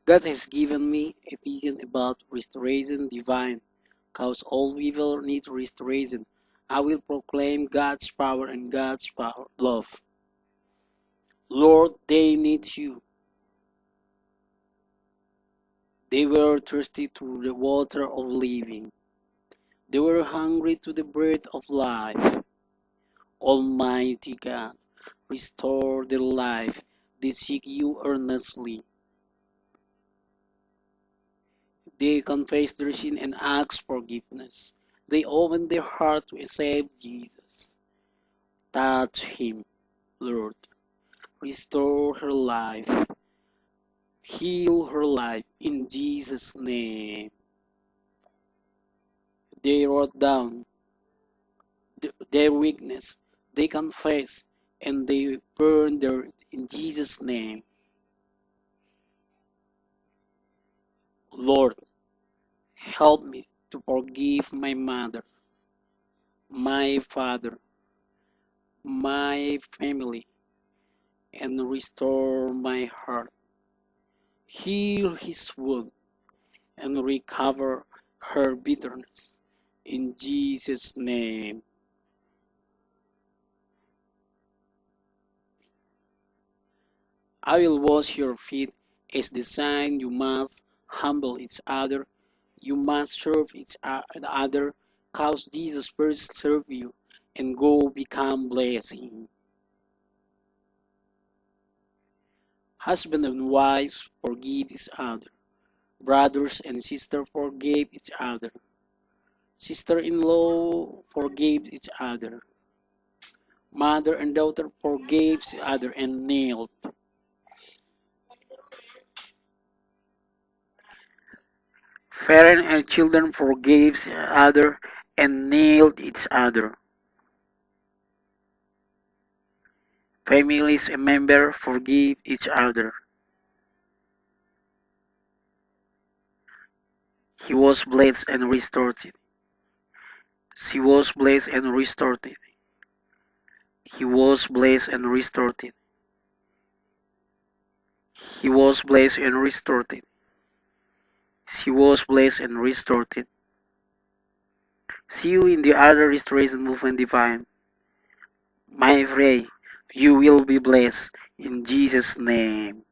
God has given me a vision about restoration divine, cause all people need restoration. I will proclaim God's power and God's power, love. Lord, they need you. They were thirsty to the water of living. They were hungry to the bread of life. Almighty God, restore their life. They seek you earnestly. They confess their sin and ask forgiveness. They open their heart to accept Jesus. Touch him, Lord. Restore her life. Heal her life in Jesus' name. They wrote down their weakness. They confess and they burn their in Jesus' name. Lord, help me to forgive my mother, my father, my family, and restore my heart. Heal his wound and recover her bitterness. In Jesus' name. I will wash your feet as the sign you must humble each other. You must serve each other, cause Jesus first serve you, and go become blessing. Husband and wives forgive each other. Brothers and sisters forgave each other. Sister-in-law forgave each other. Mother and daughter forgave each other and knelt. Parents and children forgave each other and knelt each other. Families and members forgive each other. He was blessed and restored. She was blessed and restored. He was blessed and restored. He was blessed and restored. She was blessed and restored. See you in the other restoration movement divine. My pray, you will be blessed in Jesus' name.